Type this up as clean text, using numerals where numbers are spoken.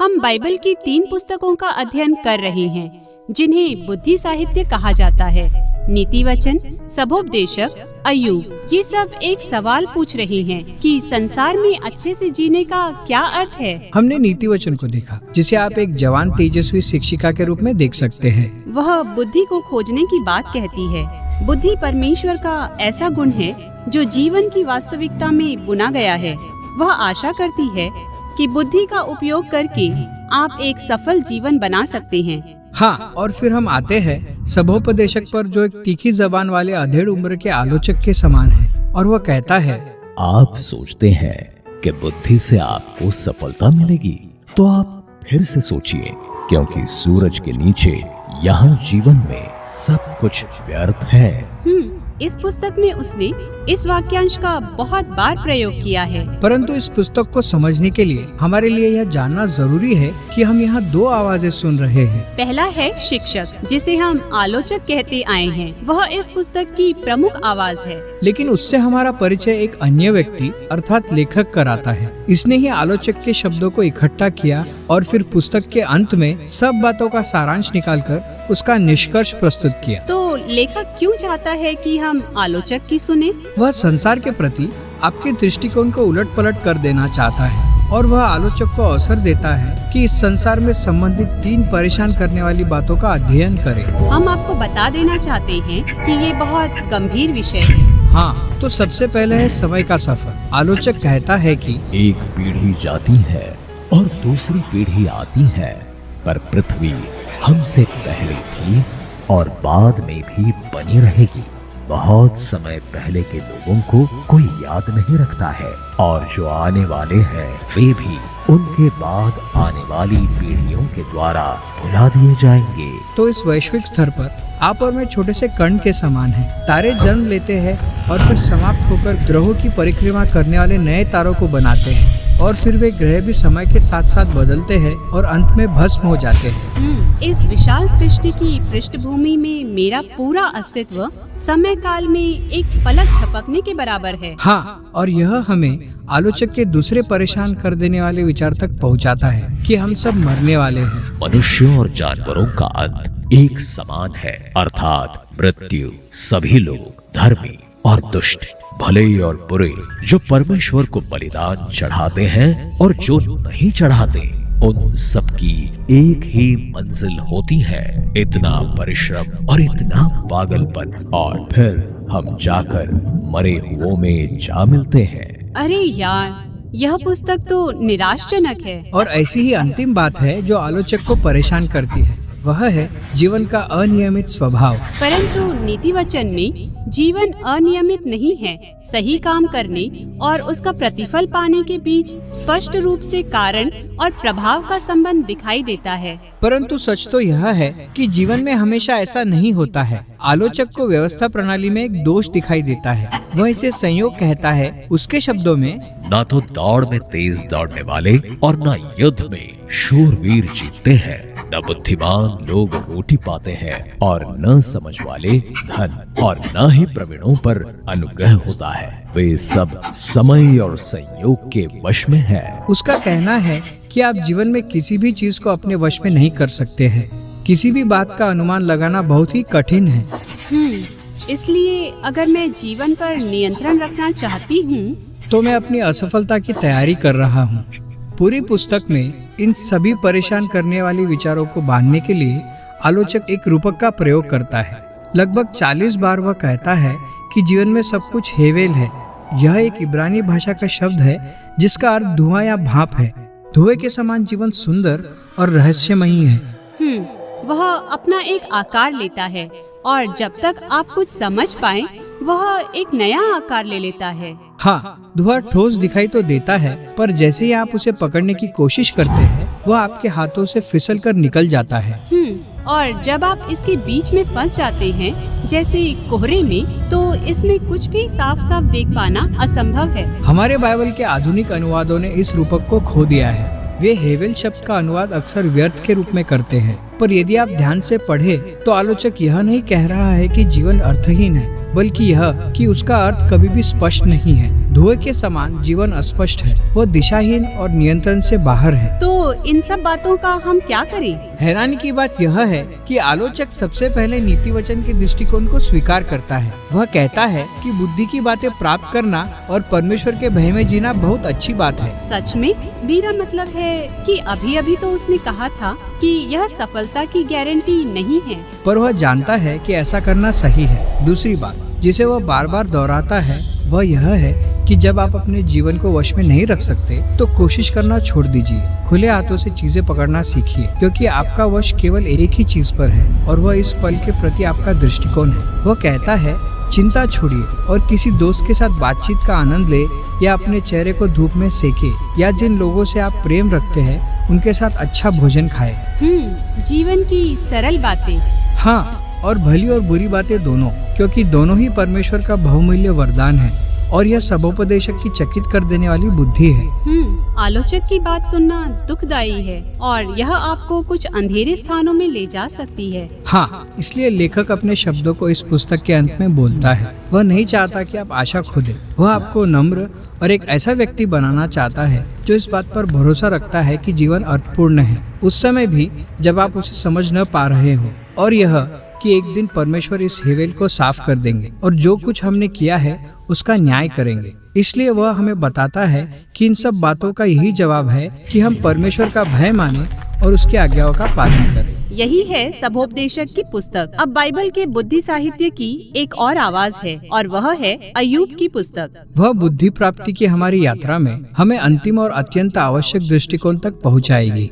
हम बाइबल की 3 पुस्तकों का अध्ययन कर रहे हैं जिन्हें बुद्धि साहित्य कहा जाता है। नीति वचन, सबोपदेशक, अय्यूब। ये सब एक सवाल पूछ रहे हैं कि संसार में अच्छे से जीने का क्या अर्थ है। हमने नीति वचन को देखा, जिसे आप एक जवान तेजस्वी शिक्षिका के रूप में देख सकते हैं। वह बुद्धि को खोजने की बात कहती है। बुद्धि परमेश्वर का ऐसा गुण है जो जीवन की वास्तविकता में बुना गया है। वह आशा करती है कि बुद्धि का उपयोग करके आप एक सफल जीवन बना सकते हैं। हाँ, और फिर हम आते हैं सबोपदेशक पर, जो एक तीखी जबान वाले अधेड़ उम्र के आलोचक के समान है। और वह कहता है, आप सोचते हैं कि बुद्धि से आपको सफलता मिलेगी, तो आप फिर से सोचिए, क्योंकि सूरज के नीचे यहाँ जीवन में सब कुछ व्यर्थ है। इस पुस्तक में उसने इस वाक्यांश का बहुत बार प्रयोग किया है। परंतु इस पुस्तक को समझने के लिए हमारे लिए यह जानना जरूरी है कि हम यहाँ 2 आवाजें सुन रहे हैं। पहला है शिक्षक, जिसे हम आलोचक कहते आए हैं। वह इस पुस्तक की प्रमुख आवाज है। लेकिन उससे हमारा परिचय एक अन्य व्यक्ति अर्थात लेखक कराता है। इसने ही आलोचक के शब्दों को इकट्ठा किया और फिर पुस्तक के अंत में सब बातों का सारांश निकालकर उसका निष्कर्ष प्रस्तुत किया। तो लेखक क्यों चाहता है कि हम आलोचक की सुने? वह संसार के प्रति आपके दृष्टिकोण को उलट पलट कर देना चाहता है, और वह आलोचक को अवसर देता है कि इस संसार में संबंधित 3 परेशान करने वाली बातों का अध्ययन करें। हम आपको बता देना चाहते हैं कि ये बहुत गंभीर विषय है। हाँ, तो सबसे पहले है समय का सफर। आलोचक कहता है कि एक पीढ़ी जाती है और दूसरी पीढ़ी आती है, पर पृथ्वी हमसे पहले थी और बाद में भी बनी रहेगी। बहुत समय पहले के लोगों को कोई याद नहीं रखता है, और जो आने वाले हैं वे भी उनके बाद आने वाली पीढ़ियों के द्वारा भुला दिए जाएंगे। तो इस वैश्विक स्तर पर आप और मैं छोटे से कण के समान हैं। तारे जन्म लेते हैं और फिर समाप्त होकर ग्रहों की परिक्रमा करने वाले नए तारों को बनाते हैं, और फिर वे ग्रह भी समय के साथ साथ बदलते हैं और अंत में भस्म हो जाते हैं। इस विशाल सृष्टि की पृष्ठभूमि में मेरा पूरा अस्तित्व समय काल में एक पलक झपकने के बराबर है। हाँ, और यह हमें आलोचक के दूसरे परेशान कर देने वाले विचार तक पहुंचाता है कि हम सब मरने वाले हैं। मनुष्यों और जानवरों का अंत एक समान है, अर्थात मृत्यु। सभी लोग धर्मी और दुष्ट, भले और बुरे, जो परमेश्वर को बलिदान चढ़ाते हैं और जो नहीं चढ़ाते, उन सबकी एक ही मंजिल होती है, इतना परिश्रम और इतना पागलपन, और फिर हम जाकर मरे हुओं में जा मिलते हैं। अरे यार, यह पुस्तक तो निराशजनक है। और ऐसी ही अंतिम बात है जो आलोचक को परेशान करती है, वह है जीवन का अनियमित स्वभाव। परंतु नीति वचन में जीवन अनियमित नहीं है। सही काम करने और उसका प्रतिफल पाने के बीच स्पष्ट रूप से कारण और प्रभाव का संबंध दिखाई देता है। परंतु सच तो यह है कि जीवन में हमेशा ऐसा नहीं होता है। आलोचक को व्यवस्था प्रणाली में एक दोष दिखाई देता है। वह इसे संयोग कहता है। उसके शब्दों में, ना तो दौड़ में तेज दौड़ने वाले और ना युद्ध में शूरवीर जीतते हैं, न बुद्धिमान लोग रोटी पाते हैं और न समझ वाले धन, और न ही प्रवीणों पर अनुग्रह होता है। वे सब समय और संयोग के वश में है। उसका कहना है कि आप जीवन में किसी भी चीज को अपने वश में नहीं कर सकते हैं। किसी भी बात का अनुमान लगाना बहुत ही कठिन है। इसलिए अगर मैं जीवन पर नियंत्रण रखना चाहती हूँ, तो मैं अपनी असफलता की तैयारी कर रहा हूँ। पूरी पुस्तक में इन सभी परेशान करने वाले विचारों को बांधने के लिए आलोचक एक रूपक का प्रयोग करता है। लगभग 40 बार वह कहता है कि जीवन में सब कुछ हेवेल है। यह एक इब्रानी भाषा का शब्द है जिसका अर्थ धुआं या भाप है। धुएं के समान जीवन सुंदर और रहस्यमयी है। वह अपना एक आकार लेता है और जब तक आप कुछ समझ पाए वह एक नया आकार ले लेता है। हाँ, धुआं ठोस दिखाई तो देता है, पर जैसे ही आप उसे पकड़ने की कोशिश करते हैं वह आपके हाथों से फिसल कर निकल जाता है। और जब आप इसके बीच में फंस जाते हैं, जैसे कोहरे में, तो इसमें कुछ भी साफ साफ देख पाना असंभव है। हमारे बाइबल के आधुनिक अनुवादों ने इस रूपक को खो दिया है। वे हेवेल शब्द का अनुवाद अक्सर व्यर्थ के रूप में करते हैं। पर यदि आप ध्यान से पढ़े तो आलोचक यह नहीं कह रहा है कि जीवन अर्थहीन है, बल्कि यह कि उसका अर्थ कभी भी स्पष्ट नहीं है। धुएं के समान जीवन अस्पष्ट है, वह दिशाहीन और नियंत्रण से बाहर है। तो इन सब बातों का हम क्या करें? हैरानी की बात यह है कि आलोचक सबसे पहले नीति वचन के दृष्टिकोण को स्वीकार करता है। वह कहता है कि बुद्धि की बातें प्राप्त करना और परमेश्वर के भय में जीना बहुत अच्छी बात है। सच में? मेरा मतलब है कि अभी अभी तो उसने कहा था कि यह सफलता की गारंटी नहीं है। पर वह जानता है कि ऐसा करना सही है। दूसरी बात जिसे वह बार बार दोहराता है वह यह है कि जब आप अपने जीवन को वश में नहीं रख सकते तो कोशिश करना छोड़ दीजिए। खुले हाथों से चीजें पकड़ना सीखिए, क्योंकि आपका वश केवल एक ही चीज पर है और वह इस पल के प्रति आपका दृष्टिकोण है। वह कहता है चिंता छोड़िए और किसी दोस्त के साथ बातचीत का आनंद ले, या अपने चेहरे को धूप में सेके, या जिन लोगों से आप प्रेम रखते हैं उनके साथ अच्छा भोजन खाए। जीवन की सरल बातें। हाँ, और भली और बुरी बातें दोनों, क्योंकि दोनों ही परमेश्वर का बहुमूल्य वरदान है और यह सबोपदेशक की चकित कर देने वाली बुद्धि है। आलोचक की बात सुनना दुखदायी है और यह आपको कुछ अंधेरे स्थानों में ले जा सकती है। हाँ, इसलिए लेखक अपने शब्दों को इस पुस्तक के अंत में बोलता है। वह नहीं चाहता कि आप आशा खो दें। वह आपको नम्र और एक ऐसा व्यक्ति बनाना चाहता है जो इस बात पर भरोसा रखता है कि जीवन अर्थपूर्ण है, उस समय भी जब आप उसे समझ न पा रहे हो, और यह कि एक दिन परमेश्वर इस हेवेल को साफ कर देंगे और जो कुछ हमने किया है उसका न्याय करेंगे। इसलिए वह हमें बताता है कि इन सब बातों का यही जवाब है कि हम परमेश्वर का भय माने और उसकी आज्ञाओं का पालन करें। यही है सबोपदेशक की पुस्तक। अब बाइबल के बुद्धि साहित्य की एक और आवाज है और वह है अय्यूब की पुस्तक। वह बुद्धि प्राप्ति की हमारी यात्रा में हमें अंतिम और अत्यंत आवश्यक दृष्टिकोण तक पहुंचाएगी।